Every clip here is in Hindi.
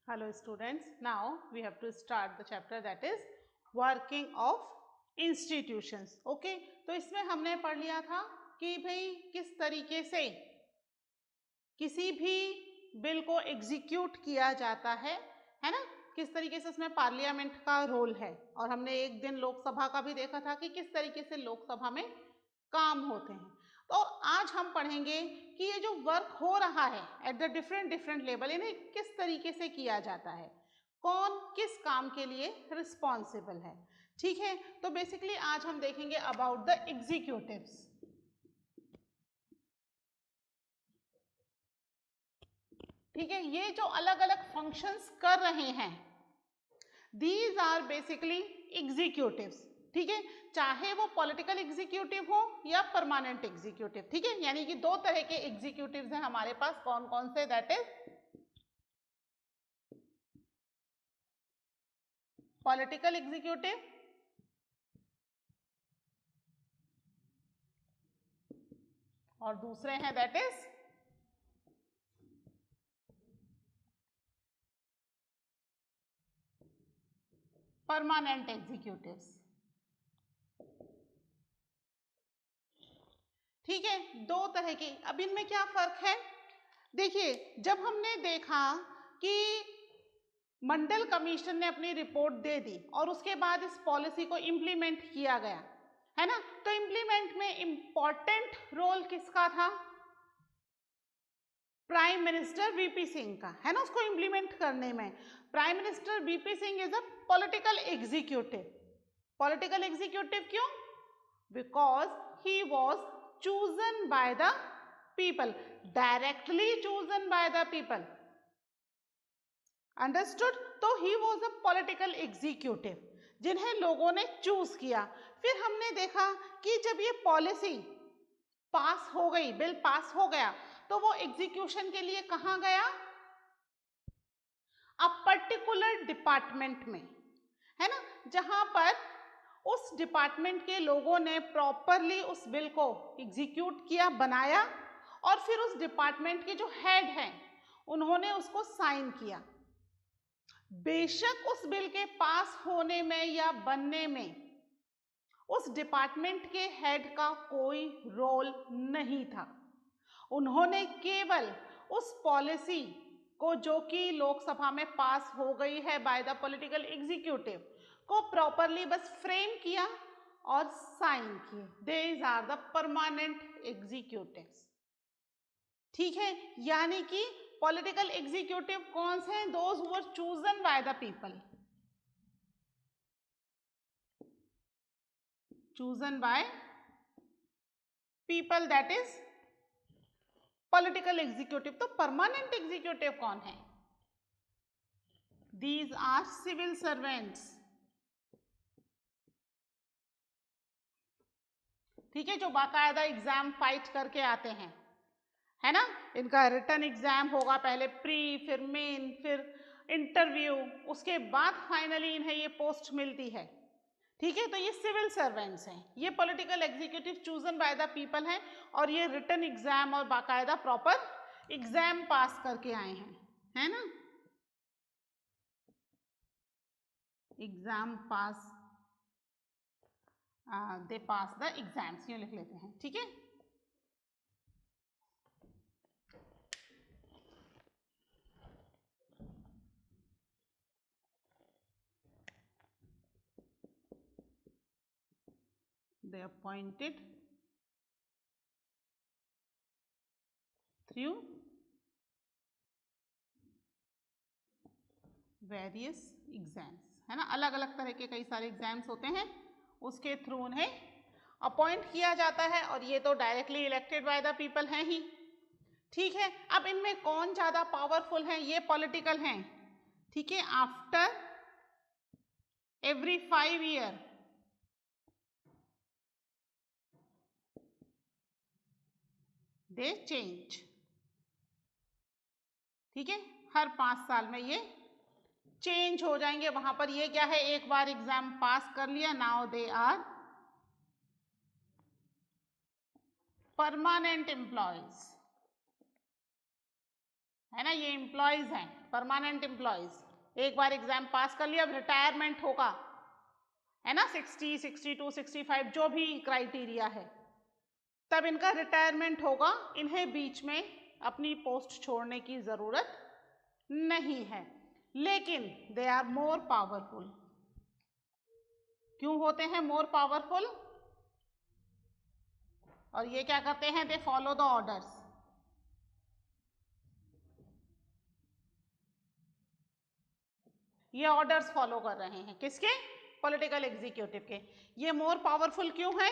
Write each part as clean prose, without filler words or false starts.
Hello students, now we have to start the chapter that is working of institutions. Okay, तो इसमें हमने पढ़ लिया था कि भाई किस तरीके से किसी भी बिल को एग्जीक्यूट किया जाता है ना, किस तरीके से उसमें पार्लियामेंट का रोल है। और हमने एक दिन लोकसभा का भी देखा था कि किस तरीके से लोकसभा में काम होते हैं। तो आज हम पढ़ेंगे कि ये जो वर्क हो रहा है एट द डिफरेंट लेवल, इन्हें किस तरीके से किया जाता है, कौन किस काम के लिए रिस्पॉन्सिबल है। ठीक है, तो बेसिकली आज हम देखेंगे अबाउट द एग्जीक्यूटिव्स। ठीक है, ये जो अलग अलग फंक्शंस कर रहे हैं, दीज आर बेसिकली एग्जीक्यूटिव्स। ठीक है, चाहे वो पॉलिटिकल एग्जीक्यूटिव हो या परमानेंट एग्जीक्यूटिव। ठीक है, यानी कि दो तरह के एग्जीक्यूटिव्स हैं हमारे पास, कौन कौन से, दैट इज पॉलिटिकल एग्जीक्यूटिव और दूसरे हैं दैट इज परमानेंट एग्जीक्यूटिव्स। ठीक है, दो तरह की। अब इनमें क्या फर्क है, देखिए जब हमने देखा कि मंडल कमीशन ने अपनी रिपोर्ट दे दी और उसके बाद इस पॉलिसी को इम्प्लीमेंट किया गया है ना, तो इम्प्लीमेंट में इंपॉर्टेंट रोल किसका था, प्राइम मिनिस्टर वीपी सिंह का, है ना। उसको इम्प्लीमेंट करने में prime minister VP Singh is a political executive. Political executive क्यों, because he was chosen by the people, directly chosen by the people, understood. तो he was a political executive, जिन्हें लोगों ने चूज किया। फिर हमने देखा कि जब ये पॉलिसी पास हो गई, बिल पास हो गया, तो वो एग्जीक्यूशन के लिए कहाँ गया, अ पर्टिकुलर डिपार्टमेंट में, है ना, जहां पर उस डिपार्टमेंट के लोगों ने प्रॉपरली उस बिल को एग्जीक्यूट किया, बनाया, और फिर उस डिपार्टमेंट के जो हेड हैं उन्होंने उसको साइन किया। बेशक उस बिल के पास होने में या बनने में उस डिपार्टमेंट के हेड का कोई रोल नहीं था, उन्होंने केवल उस पॉलिसी को जो कि लोकसभा में पास हो गई है बाय द पॉलिटिकल एग्जीक्यूटिव को प्रॉपरली बस फ्रेम किया और साइन किए। These are the permanent executives. ठीक है, यानी कि पॉलिटिकल एग्जीक्यूटिव कौन से हैं, those who were chosen by the people, chosen by people, that is political executive. तो परमानेंट एग्जीक्यूटिव कौन है, दीज आर सिविल सर्वेंट्स। ठीक है, जो बाकायदा एग्जाम फाइट करके आते हैं, है ना। इनका रिटन एग्जाम होगा, पहले प्री, फिर मेन, फिर इंटरव्यू, उसके बाद फाइनली इन्हें ये पोस्ट मिलती है। ठीक है, तो ये सिविल सर्वेंट्स हैं, ये political executive chosen by the people हैं, और ये रिटन एग्जाम और बाकायदा प्रॉपर एग्जाम पास करके आए हैं, है ना। Exam pass, they pass the exams, यूँ लिख लेते हैं। ठीक है, they appointed through various exams, है ना। अलग अलग तरह के कई सारे एग्जाम्स होते हैं, उसके थ्रू उन्हें अपॉइंट किया जाता है, और ये तो directly elected by the people हैं ही। ठीक है, अब इनमें कौन ज्यादा पावरफुल है, ये पॉलिटिकल हैं। ठीक है, आफ्टर एवरी 5 ईयर दे चेंज। ठीक है, हर 5 साल में ये चेंज हो जाएंगे। वहां पर ये क्या है, एक बार एग्जाम पास कर लिया, now they are permanent employees, है ना, ये एम्प्लॉयज हैं, परमानेंट एम्प्लॉयज, एक बार एग्जाम पास कर लिया, अब रिटायरमेंट होगा, है ना, 60, 62, 65 जो भी क्राइटेरिया है, तब इनका रिटायरमेंट होगा, इन्हें बीच में अपनी पोस्ट छोड़ने की जरूरत नहीं है। लेकिन दे आर मोर पावरफुल। क्यों होते हैं मोर पावरफुल? और ये क्या करते हैं? They follow the orders. ये ऑर्डर्स फॉलो कर रहे हैं किसके? पॉलिटिकल एग्जीक्यूटिव के। ये मोर पावरफुल क्यों है?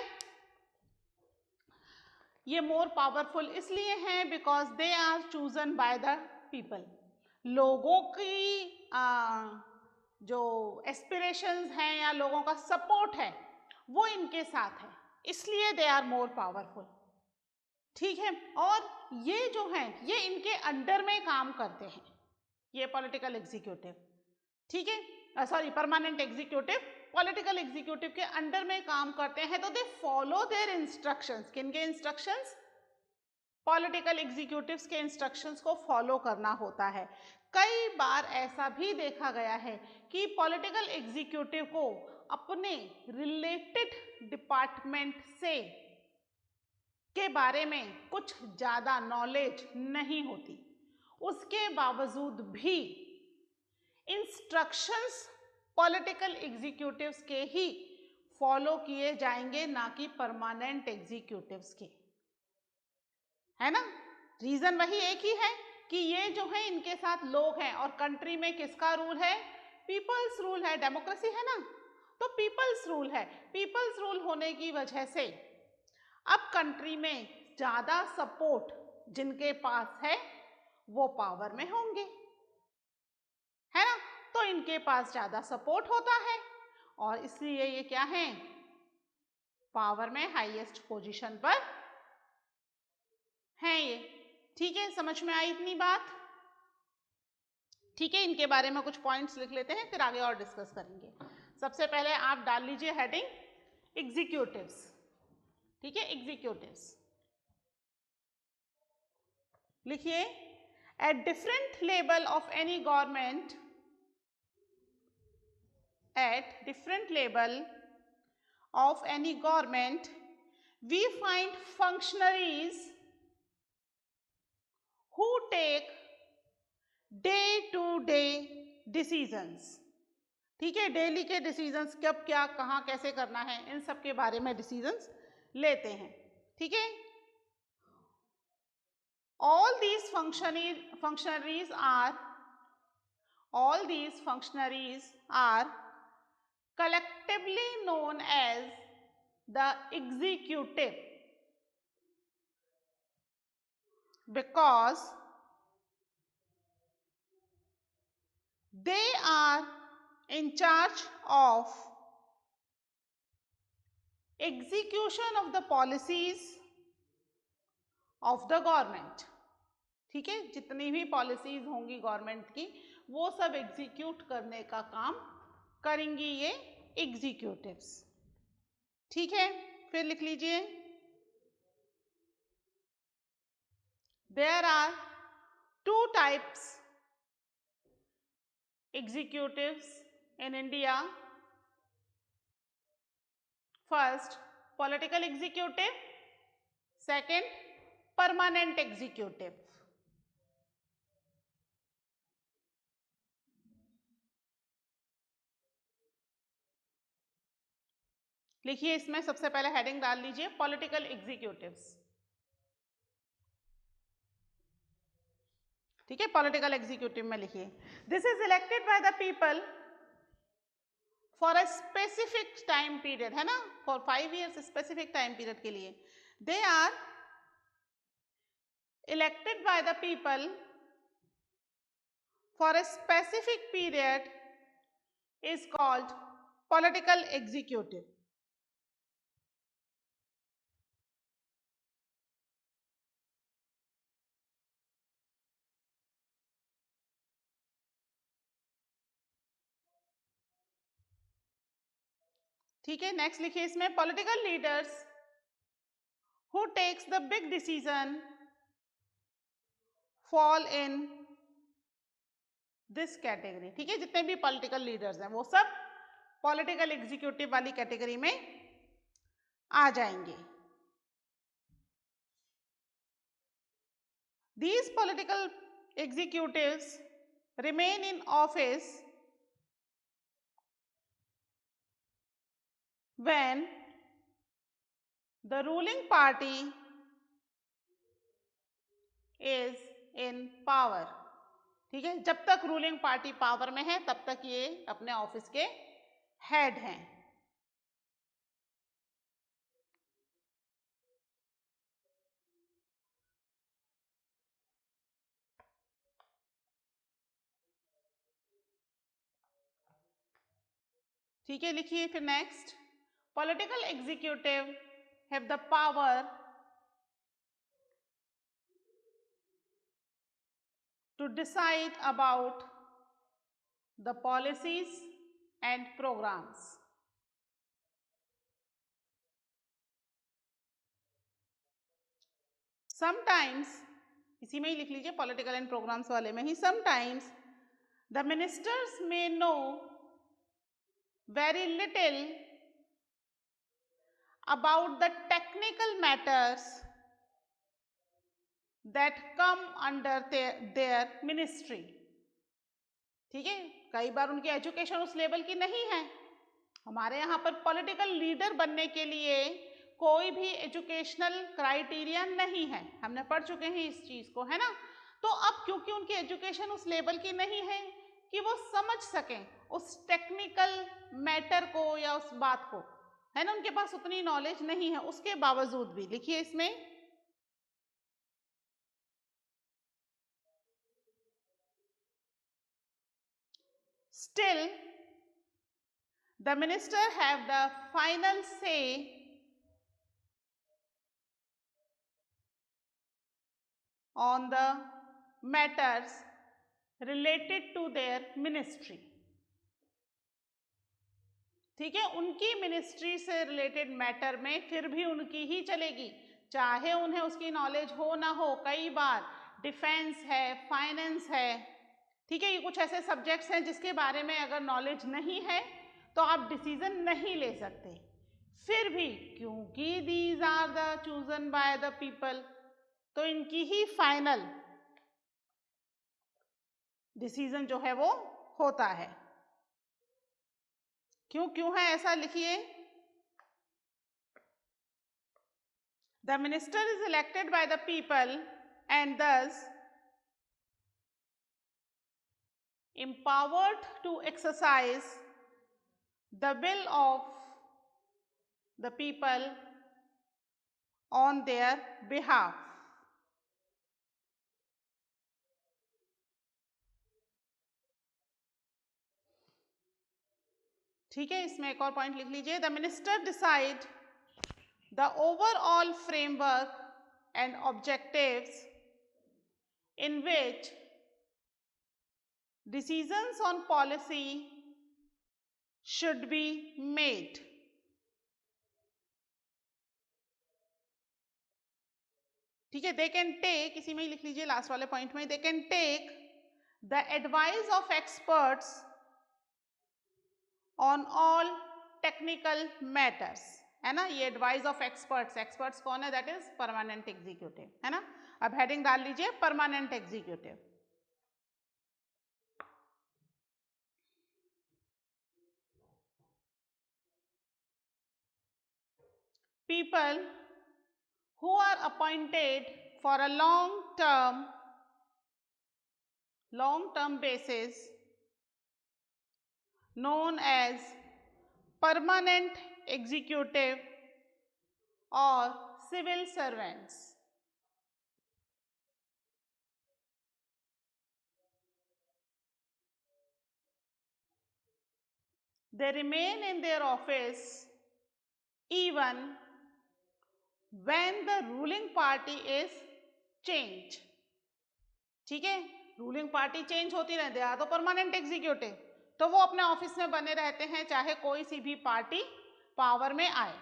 ये मोर पावरफुल इसलिए हैं because they are chosen by the people. लोगों की जो एस्पिरेशंस हैं या लोगों का सपोर्ट है वो इनके साथ है, इसलिए दे आर मोर पावरफुल। ठीक है, और ये जो हैं ये इनके अंडर में काम करते हैं, ये पॉलिटिकल एग्जीक्यूटिव, ठीक है, sorry permanent executive political executive के अंडर में काम करते हैं, तो दे फॉलो देयर इंस्ट्रक्शंस। किनके इंस्ट्रक्शंस? पॉलिटिकल एग्जीक्यूटिव्स के इंस्ट्रक्शंस को फॉलो करना होता है। कई बार ऐसा भी देखा गया है कि पॉलिटिकल एग्जीक्यूटिव को अपने रिलेटेड डिपार्टमेंट से के बारे में कुछ ज़्यादा नॉलेज नहीं होती, उसके बावजूद भी इंस्ट्रक्शंस पॉलिटिकल एग्जीक्यूटिव्स के ही फॉलो किए जाएंगे, ना कि परमानेंट एग्जीक्यूटिव्स के, है ना। रीजन वही एक ही है कि ये जो है इनके साथ लोग हैं, और कंट्री में किसका रूल है? पीपल्स रूल है, डेमोक्रेसी है ना, तो पीपल्स रूल है। पीपल्स रूल होने की वजह से अब कंट्री में ज्यादा सपोर्ट जिनके पास है वो पावर में होंगे, है ना, तो इनके पास ज्यादा सपोर्ट होता है और इसलिए ये क्या है? पावर में हाईएस्ट पोजीशन पर है ये। ठीक है, समझ में आई इतनी बात? ठीक है, इनके बारे में कुछ पॉइंट्स लिख लेते हैं, फिर आगे और डिस्कस करेंगे। सबसे पहले आप डाल लीजिए हेडिंग एग्जीक्यूटिव्स। ठीक है, एग्जीक्यूटिव्स लिखिए। At different level of any government, at different level of any government, we find functionaries who take day to day decisions। ठीक है, डेली के डिसीजंस, कब क्या कहाँ कैसे करना है, इन सब के बारे में डिसीजंस लेते हैं। ठीक है, all these functionaries are collectively known as the executive, because they are in charge of execution of the policies of the government। ठीक है, जितनी भी पॉलिसीज होंगी गवर्नमेंट की वो सब एग्जीक्यूट करने का काम करेंगी ये एग्जीक्यूटिव्स। ठीक है, फिर लिख लीजिए। There are two types executives in India. First political executive, second permanent executive. लिखिए, इसमें सबसे पहले हेडिंग डाल लीजिए पॉलिटिकल एग्जीक्यूटिव्स। ठीक है, पॉलिटिकल एग्जीक्यूटिव में लिखिए, this is elected by the people for a specific time period, है ना, for 5 years specific time period के लिए। They are elected by the people for a specific period is called political executive। ठीक है, नेक्स्ट लिखिए इसमें, political leaders who takes the big decision fall in this category, ठीक है, जितने भी पॉलिटिकल लीडर्स हैं वो सब पॉलिटिकल एग्जीक्यूटिव वाली कैटेगरी में आ जाएंगे। These political executives remain in office when the ruling party is in power, ठीक है, जब तक रूलिंग पार्टी पावर में है तब तक ये अपने ऑफिस के हेड हैं। ठीक है, लिखिए फिर next, political executive have the power to decide about the policies and programs. Sometimes, इसी में ही लिख लीजिए पॉलिटिकल एंड प्रोग्राम्स वाले में ही, sometimes the ministers may know very little about the technical matters that come under their ministry, ठीक है, कई बार उनकी एजुकेशन उस लेवल की नहीं है। हमारे यहाँ पर पॉलिटिकल लीडर बनने के लिए कोई भी एजुकेशनल क्राइटेरिया नहीं है, हमने पढ़ चुके हैं इस चीज को, है ना। तो अब क्योंकि उनकी एजुकेशन उस लेवल की नहीं है कि वो समझ सकें उस टेक्निकल मैटर को या उस बात को, है ना, उनके पास उतनी नॉलेज नहीं है, उसके बावजूद भी लिखिए इसमें, still the minister have the final say on the matters related to their ministry, ठीक है, उनकी मिनिस्ट्री से रिलेटेड मैटर में फिर भी उनकी ही चलेगी, चाहे उन्हें उसकी नॉलेज हो ना हो। कई बार डिफेंस है, फाइनेंस है, ठीक है, ये कुछ ऐसे सब्जेक्ट्स हैं जिसके बारे में अगर नॉलेज नहीं है तो आप डिसीजन नहीं ले सकते, फिर भी क्योंकि these are the chosen by the people, तो इनकी ही फाइनल डिसीजन जो है वो होता है। क्यों है ऐसा, लिखिए, the minister is elected by the people and दस empowered to exercise the will of the people on their behalf, ठीक है, इसमें एक और पॉइंट लिख लीजिए, the minister decide the overall framework and objectives in which decisions on policy should be made, ठीक है, दे कैन टेक, इसी में ही लिख लीजिए लास्ट वाले पॉइंट में, they can take the advice of experts on all technical matters, है ना, ये एडवाइस ऑफ एक्सपर्ट्स, एक्सपर्ट्स कौन है, दैट इज परमानेंट एग्जीक्यूटिव, है ना। अब हेडिंग डाल लीजिए permanent executive. People who are appointed for a long term basis known as permanent executive or civil servants, they remain in their office even when the ruling party is changed, ठीक है, रूलिंग पार्टी चेंज होती रहती है, तो परमानेंट एग्जीक्यूटिव, तो वो अपने ऑफिस में बने रहते हैं चाहे कोई सी भी पार्टी पावर में आए,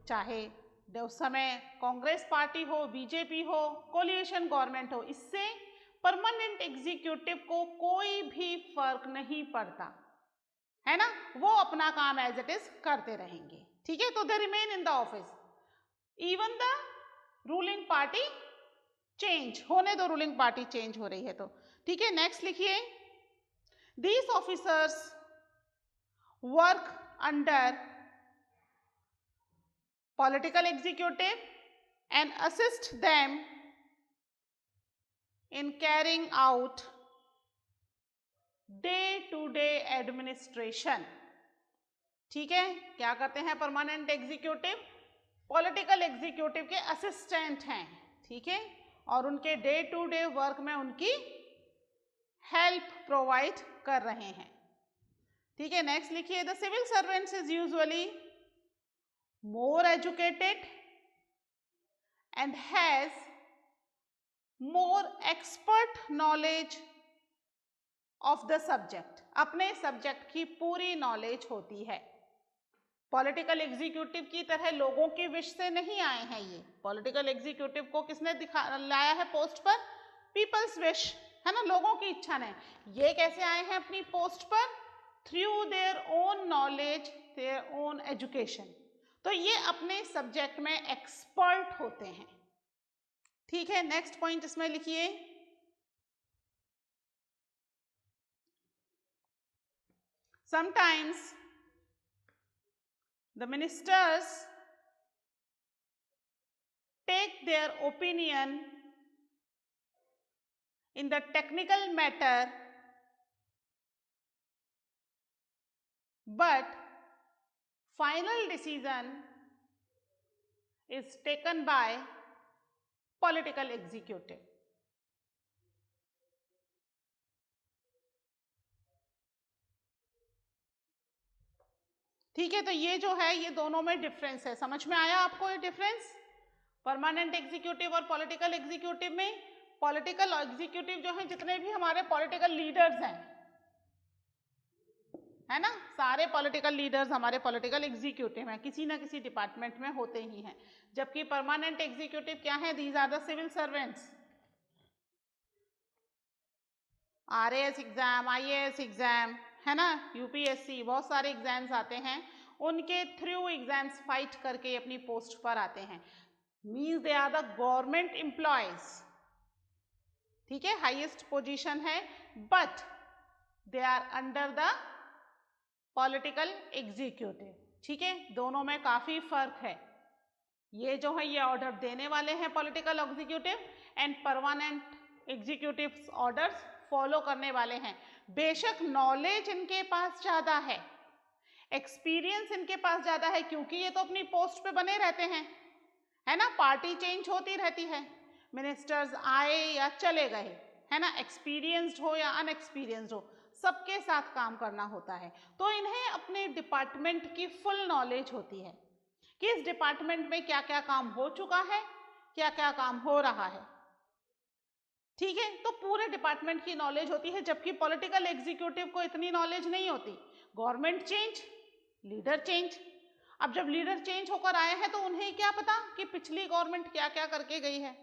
चाहे उस समय कांग्रेस पार्टी हो, बीजेपी हो, कोलिएशन गवर्नमेंट हो, इससे परमानेंट एग्जीक्यूटिव को कोई भी फर्क नहीं पड़ता, है ना, वो अपना काम एज इट इज करते रहेंगे, ठीक है। तो they remain in the office even the ruling party change होने दो, रूलिंग पार्टी चेंज हो रही है तो, ठीक है। नेक्स्ट लिखिए, these officers work under political executive and assist them in carrying out day to day administration, ठीक है। क्या करते हैं परमानेंट एग्जीक्यूटिव, पॉलिटिकल एग्जीक्यूटिव के असिस्टेंट हैं, ठीक है, और उनके डे टू डे वर्क में उनकी हेल्प प्रोवाइड कर रहे हैं, ठीक है। नेक्स्ट लिखिए, the civil servants is usually more educated and has more expert knowledge of the subject, अपने सब्जेक्ट की पूरी नॉलेज होती है। पॉलिटिकल एग्जीक्यूटिव की तरह लोगों की विश से नहीं आए हैं ये, पॉलिटिकल एग्जीक्यूटिव को किसने लाया है पोस्ट पर, पीपल्स विश, है ना, लोगों की इच्छा ने। ये कैसे आए हैं अपनी पोस्ट पर, through their own knowledge, their own education, तो ये अपने सब्जेक्ट में एक्सपर्ट होते हैं, ठीक है। नेक्स्ट पॉइंट इसमें लिखिए, sometimes the ministers take their opinion in the technical matter but final decision is taken by political executive, ठीक है। तो ये जो है ये दोनों में डिफरेंस है, समझ में आया आपको ये डिफरेंस परमानेंट एग्जीक्यूटिव और पॉलिटिकल एग्जीक्यूटिव में। पॉलिटिकल एग्जीक्यूटिव जो है जितने भी हमारे पॉलिटिकल लीडर्स हैं, है ना, सारे पॉलिटिकल लीडर्स हमारे पॉलिटिकल एग्जीक्यूटिव हैं, किसी ना किसी डिपार्टमेंट में होते ही हैं। जबकि परमानेंट एग्जीक्यूटिव क्या है, these are the civil servants, RAS exam, IAS exam, है ना, यूपीएससी, बहुत सारे एग्जाम्स आते हैं, उनके थ्रू एग्जाम्स फाइट करके अपनी पोस्ट पर आते हैं, means they are the government employees, ठीक है, हाईएस्ट पोजीशन है, but they are under the political executive, ठीक है। दोनों में काफी फर्क है, ये जो है ये ऑर्डर देने वाले हैं political executive, and permanent executive orders follow करने वाले हैं। बेशक नॉलेज इनके पास ज्यादा है, एक्सपीरियंस इनके पास ज्यादा है, क्योंकि ये तो अपनी पोस्ट पे बने रहते हैं, है ना, पार्टी चेंज होती रहती है, मिनिस्टर्स आए या चले गए, है ना, एक्सपीरियंस्ड हो या अनएक्सपीरियंस्ड हो, सबके साथ काम करना होता है। तो इन्हें अपने डिपार्टमेंट की फुल नॉलेज होती है कि इस डिपार्टमेंट में क्या क्या काम हो चुका है, क्या क्या काम हो रहा है, ठीक है। तो पूरे डिपार्टमेंट की नॉलेज होती है, जबकि पॉलिटिकल एग्जीक्यूटिव को इतनी नॉलेज नहीं होती। गवर्नमेंट चेंज, लीडर चेंज, अब जब लीडर चेंज होकर आए हैं तो उन्हें क्या पता कि पिछली गवर्नमेंट क्या क्या करके गई है,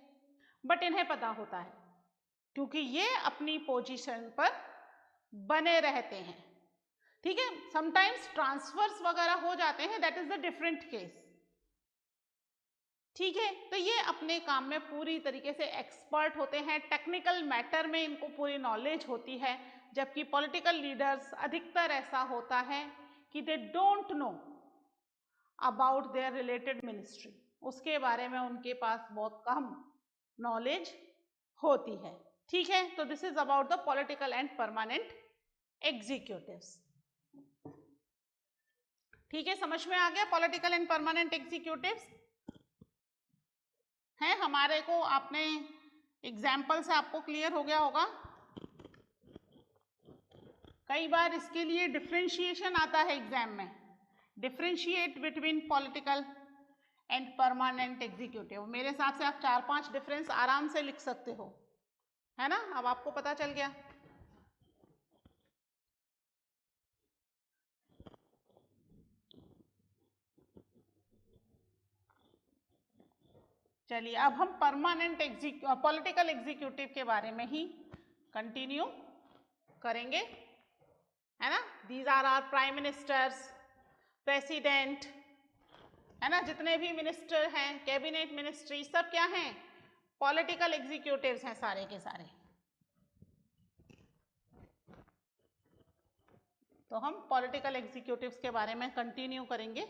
बट इन्हें पता होता है क्योंकि ये अपनी पोजीशन पर बने रहते हैं, ठीक है। समटाइम्स ट्रांसफर्स वगैरह हो जाते हैं, that is the different case, ठीक है। तो ये अपने काम में पूरी तरीके से एक्सपर्ट होते हैं, टेक्निकल मैटर में इनको पूरी नॉलेज होती है, जबकि पॉलिटिकल लीडर्स अधिकतर ऐसा होता है कि they don't know about their related ministry, उसके बारे में उनके पास बहुत कम नॉलेज होती है, ठीक है। तो this is about the political and permanent executives, ठीक है, समझ में आ गया पॉलिटिकल एंड परमानेंट एग्जीक्यूटिव्स हैं हमारे को, आपने एग्जाम्पल से आपको क्लियर हो गया होगा। कई बार इसके लिए डिफरेंशिएशन आता है एग्जाम में, differentiate between political and permanent executive, मेरे हिसाब से आप 4-5 डिफरेंस आराम से लिख सकते हो, है ना, अब आपको पता चल गया। चलिए अब हम परमानेंट पॉलिटिकल एग्जीक्यूटिव के बारे में ही कंटिन्यू करेंगे, है ना। These are our prime ministers, president, है ना, जितने भी मिनिस्टर हैं, कैबिनेट मिनिस्ट्री, सब क्या हैं, पॉलिटिकल एग्जीक्यूटिव्स हैं सारे के सारे। तो हम पॉलिटिकल एग्जीक्यूटिव्स के बारे में कंटिन्यू करेंगे।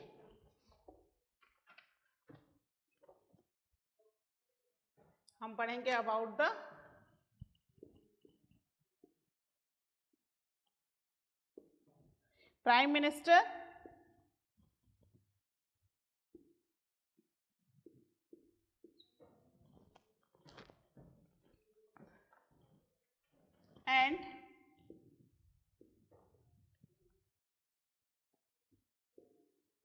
हम पढ़ेंगे about the prime minister, and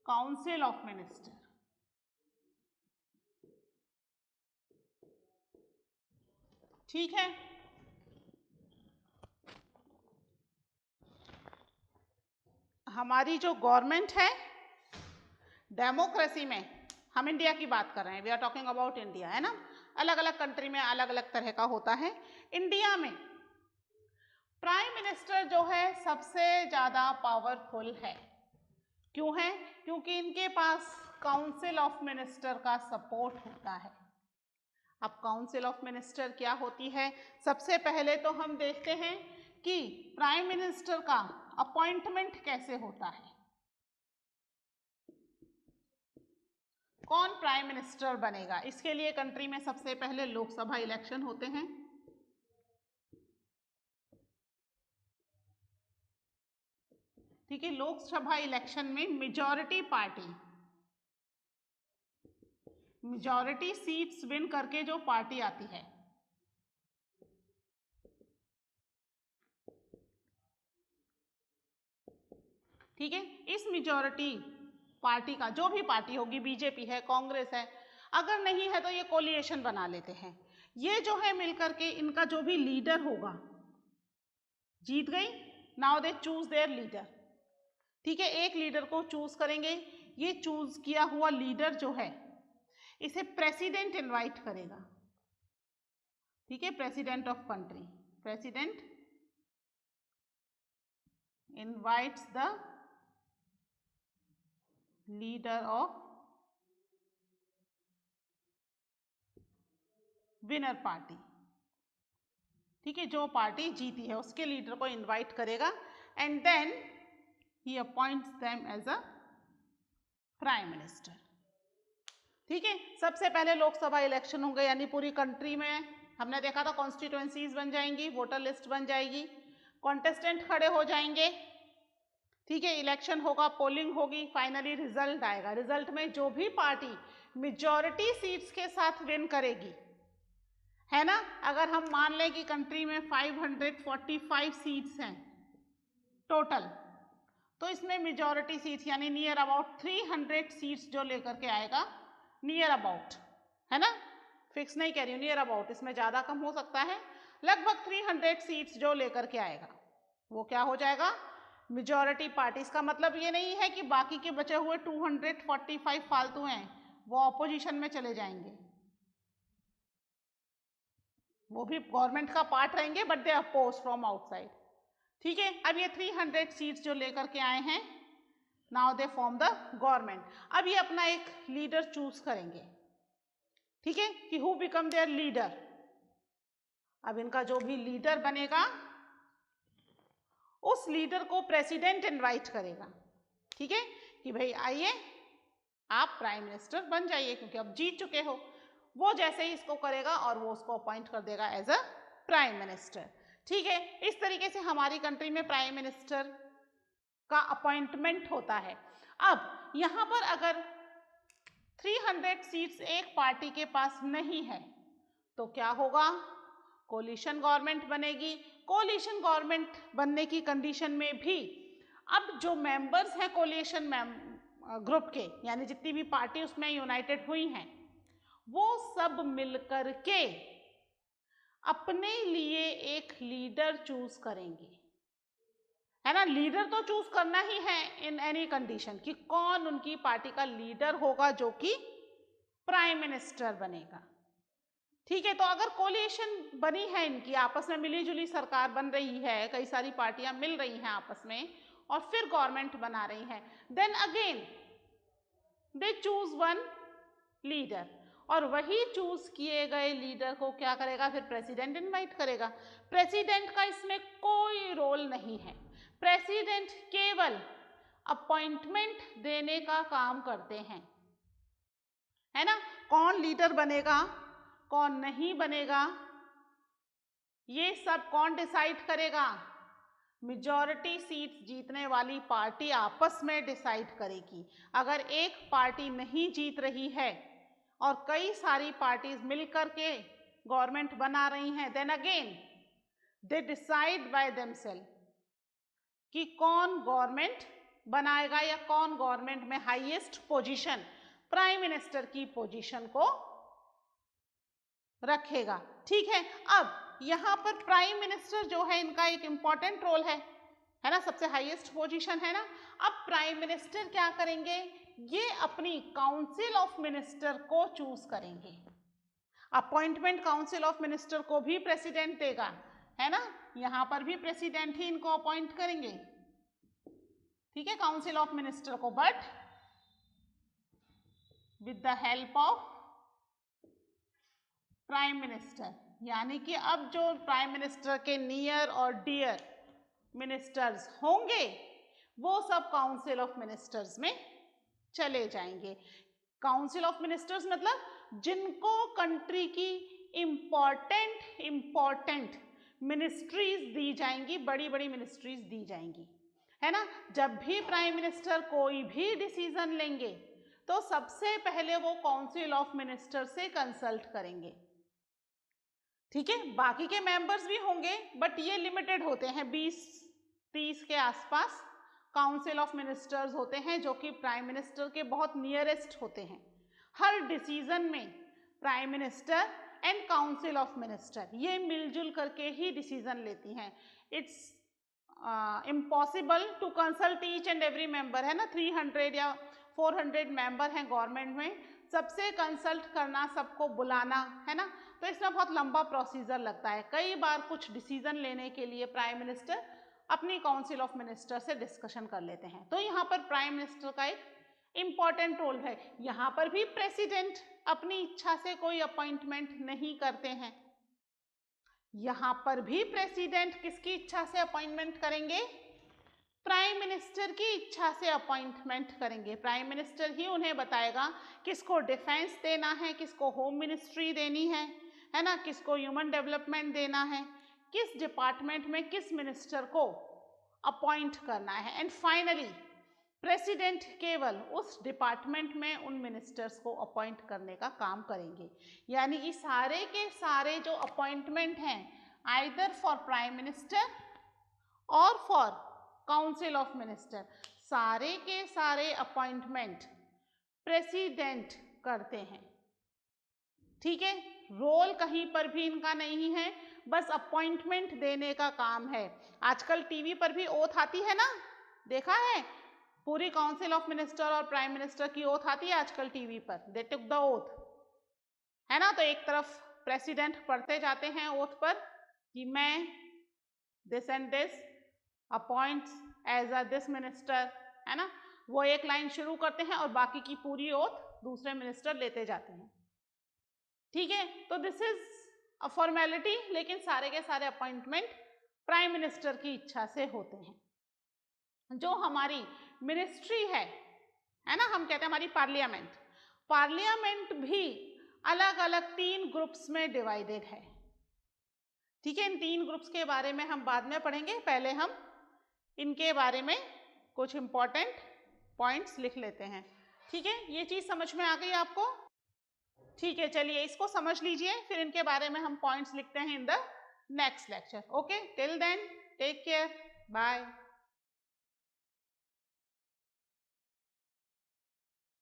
council of minister. ठीक है, हमारी जो गवर्नमेंट है डेमोक्रेसी में, हम इंडिया की बात कर रहे हैं, we are talking about India, है ना। अलग अलग कंट्री में अलग अलग तरह का होता है। इंडिया में प्राइम मिनिस्टर जो है सबसे ज्यादा पावरफुल है। क्यों है? क्योंकि इनके पास काउंसिल ऑफ मिनिस्टर का सपोर्ट होता है। अब काउंसिल ऑफ मिनिस्टर क्या होती है, सबसे पहले तो हम देखते हैं कि प्राइम मिनिस्टर का अपॉइंटमेंट कैसे होता है, कौन प्राइम मिनिस्टर बनेगा। इसके लिए कंट्री में सबसे पहले लोकसभा इलेक्शन होते हैं। ठीक है, लोकसभा इलेक्शन में मेजॉरिटी सीट्स विन करके जो पार्टी आती है, ठीक है, इस मेजॉरिटी पार्टी का, जो भी पार्टी होगी, बीजेपी है, कांग्रेस है, अगर नहीं है तो ये कोलिएशन बना लेते हैं। ये जो है मिलकर के इनका जो भी लीडर होगा, जीत गई, now they choose there leader. ठीक है, एक लीडर को चूज करेंगे। ये चूज किया हुआ लीडर जो है इसे प्रेसिडेंट इनवाइट करेगा। ठीक है, president of country, president invites the leader of winner party. ठीक है, जो पार्टी जीती है उसके लीडर को इनवाइट करेगा and then he appoints them as a prime minister. ठीक है, सबसे पहले लोकसभा इलेक्शन होंगे, यानी पूरी कंट्री में हमने देखा था कॉन्स्टिट्यूएंसीज बन जाएंगी, वोटर लिस्ट बन जाएगी, कॉन्टेस्टेंट खड़े हो जाएंगे। ठीक है, इलेक्शन होगा, पोलिंग होगी, फाइनली रिजल्ट आएगा। रिजल्ट में जो भी पार्टी मेजॉरिटी सीट्स के साथ विन करेगी, है ना, अगर हम मान लें कि कंट्री में 545 सीट्स हैं टोटल, तो इसमें मेजॉरिटी सीट्स यानी नियर अबाउट 300 सीट्स जो लेकर के आएगा, नियर अबाउट, है ना, फिक्स नहीं कह रही हूँ, नियर अबाउट, इसमें ज़्यादा कम हो सकता है, लगभग 300 सीट्स जो लेकर के आएगा वो क्या हो जाएगा, मेजॉरिटी पार्टी। इसका मतलब ये नहीं है कि बाकी के बचे हुए 245 फालतू हैं वो ऑपोजिशन में चले जाएंगे, वो भी गवर्नमेंट का पार्ट रहेंगे, but they oppose from outside. ठीक है, अब ये 300 सीट्स जो लेकर के आए हैं, now they form the government. अब ये अपना एक लीडर चूज करेंगे। ठीक है, कि हु बिकम देयर लीडर। अब इनका जो भी लीडर बनेगा उस लीडर को प्रेसिडेंट इनवाइट करेगा। ठीक है, कि भाई आइए आप प्राइम मिनिस्टर बन जाइए, क्योंकि अब जीत चुके हो। वो जैसे ही इसको करेगा और वो उसको अपॉइंट कर देगा एज अ प्राइम मिनिस्टर। ठीक है, इस तरीके से हमारी कंट्री में प्राइम मिनिस्टर का अपॉइंटमेंट होता है। अब यहां पर अगर 300 सीट्स एक पार्टी के पास नहीं है तो क्या होगा, कोलिशन गवर्नमेंट बनेगी। कोलिशन गवर्नमेंट बनने की कंडीशन में भी अब जो मेंबर्स हैं कोलिशन ग्रुप के, यानी जितनी भी पार्टी उसमें यूनाइटेड हुई हैं, वो सब मिलकर के अपने लिए एक लीडर चूज करेंगे, है ना। लीडर तो चूज करना ही है इन एनी कंडीशन, कि कौन उनकी पार्टी का लीडर होगा जो कि प्राइम मिनिस्टर बनेगा। ठीक है, तो अगर कोलिएशन बनी है इनकी, आपस में मिली जुली सरकार बन रही है, कई सारी पार्टियां मिल रही हैं आपस में और फिर गवर्नमेंट बना रही हैं, then again they choose one leader, और वही चूज किए गए लीडर को क्या करेगा, फिर प्रेसिडेंट इनवाइट करेगा। प्रेसिडेंट का इसमें कोई रोल नहीं है, प्रेसिडेंट केवल अपॉइंटमेंट देने का काम करते हैं, है ना। कौन लीडर बनेगा, कौन नहीं बनेगा, ये सब कौन डिसाइड करेगा, मेजॉरिटी सीट्स जीतने वाली पार्टी आपस में डिसाइड करेगी। अगर एक पार्टी नहीं जीत रही है और कई सारी पार्टीज मिलकर के गवर्नमेंट बना रही हैं, then again they decide by themselves कि कौन गवर्नमेंट बनाएगा या कौन गवर्नमेंट में हाईएस्ट पोजीशन, प्राइम मिनिस्टर की पोजीशन को रखेगा। ठीक है, अब यहाँ पर प्राइम मिनिस्टर जो है इनका एक इंपॉर्टेंट रोल है ना, सबसे हाईएस्ट पोजीशन है ना। अब प्राइम मिनिस्टर क्या करेंगे, ये अपनी काउंसिल ऑफ मिनिस्टर को चूज करेंगे। अपॉइंटमेंट काउंसिल ऑफ मिनिस्टर को भी प्रेसिडेंट देगा, है ना, यहाँ पर भी प्रेसिडेंट ही इनको अपॉइंट करेंगे। ठीक है, काउंसिल ऑफ मिनिस्टर को, but with the help of prime minister, यानी कि अब जो प्राइम मिनिस्टर के नियर और डियर मिनिस्टर्स होंगे वो सब काउंसिल ऑफ मिनिस्टर्स में चले जाएंगे। काउंसिल ऑफ मिनिस्टर्स मतलब जिनको कंट्री की इम्पोर्टेंट मिनिस्ट्रीज दी जाएंगी, बड़ी बड़ी मिनिस्ट्रीज दी जाएंगी, है ना। जब भी प्राइम मिनिस्टर कोई भी डिसीजन लेंगे तो सबसे पहले वो काउंसिल ऑफ मिनिस्टर से कंसल्ट करेंगे। ठीक है, बाकी के मेंबर्स भी होंगे बट ये लिमिटेड होते हैं, 20-30 के आसपास काउंसिल ऑफ मिनिस्टर्स होते हैं जो कि प्राइम मिनिस्टर के बहुत नियरेस्ट होते हैं। हर डिसीजन में prime minister and council of minister ये मिलजुल करके ही डिसीजन लेती हैं। It's impossible to consult each and every member, है ना, 300 या 400 मेंबर हैं गवर्नमेंट में, सबसे कंसल्ट करना, सबको बुलाना, है ना, तो इसमें बहुत लंबा प्रोसीजर लगता है। कई बार कुछ डिसीजन लेने के लिए प्राइम मिनिस्टर अपनी काउंसिल ऑफ मिनिस्टर से डिस्कशन कर लेते हैं। तो यहाँ पर प्राइम मिनिस्टर का एक इम्पॉर्टेंट रोल है। यहाँ पर भी प्रेसिडेंट अपनी इच्छा से कोई अपॉइंटमेंट नहीं करते हैं, यहाँ पर भी प्रेसिडेंट किसकी इच्छा से अपॉइंटमेंट करेंगे, प्राइम मिनिस्टर की इच्छा से अपॉइंटमेंट करेंगे। प्राइम मिनिस्टर ही उन्हें बताएगा किसको डिफेंस देना है, किसको होम मिनिस्ट्री देनी है ना, किसको ह्यूमन डेवलपमेंट देना है, किस डिपार्टमेंट में किस मिनिस्टर को अपॉइंट करना है। एंड फाइनली प्रेसिडेंट केवल उस डिपार्टमेंट में उन मिनिस्टर्स को अपॉइंट करने का काम करेंगे। यानी कि सारे के सारे जो अपॉइंटमेंट हैं आइदर फॉर प्राइम मिनिस्टर और फॉर काउंसिल ऑफ मिनिस्टर, सारे के सारे अपॉइंटमेंट प्रेसिडेंट करते हैं। ठीक है, रोल कहीं पर भी इनका नहीं है, बस अपॉइंटमेंट देने का काम है। आजकल टीवी पर भी ओथ आती है ना, देखा है, पूरी काउंसिल ऑफ मिनिस्टर और प्राइम मिनिस्टर की ओथ आती है आजकल टीवी पर, दे टुक द ओथ, है ना। तो एक तरफ प्रेसिडेंट पढ़ते जाते हैं ओथ पर कि मैं this and this appoints as a this minister, है ना, वो एक लाइन शुरू करते हैं और बाकी की पूरी ओथ दूसरे मिनिस्टर लेते जाते हैं। ठीक है, तो दिस इज अ फॉर्मेलिटी, लेकिन सारे के सारे अपॉइंटमेंट प्राइम मिनिस्टर की इच्छा से होते हैं। जो हमारी मिनिस्ट्री है ना, हम कहते हैं हमारी पार्लियामेंट भी अलग अलग 3 ग्रुप्स में डिवाइडेड है। ठीक है, इन 3 ग्रुप्स के बारे में हम बाद में पढ़ेंगे, पहले हम इनके बारे में कुछ इंपॉर्टेंट पॉइंट्स लिख लेते हैं। ठीक है, ये चीज समझ में आ गई आपको? ठीक है, चलिए इसको समझ लीजिए, फिर इनके बारे में हम पॉइंट्स लिखते हैं in the next lecture. Okay, till then take care, bye.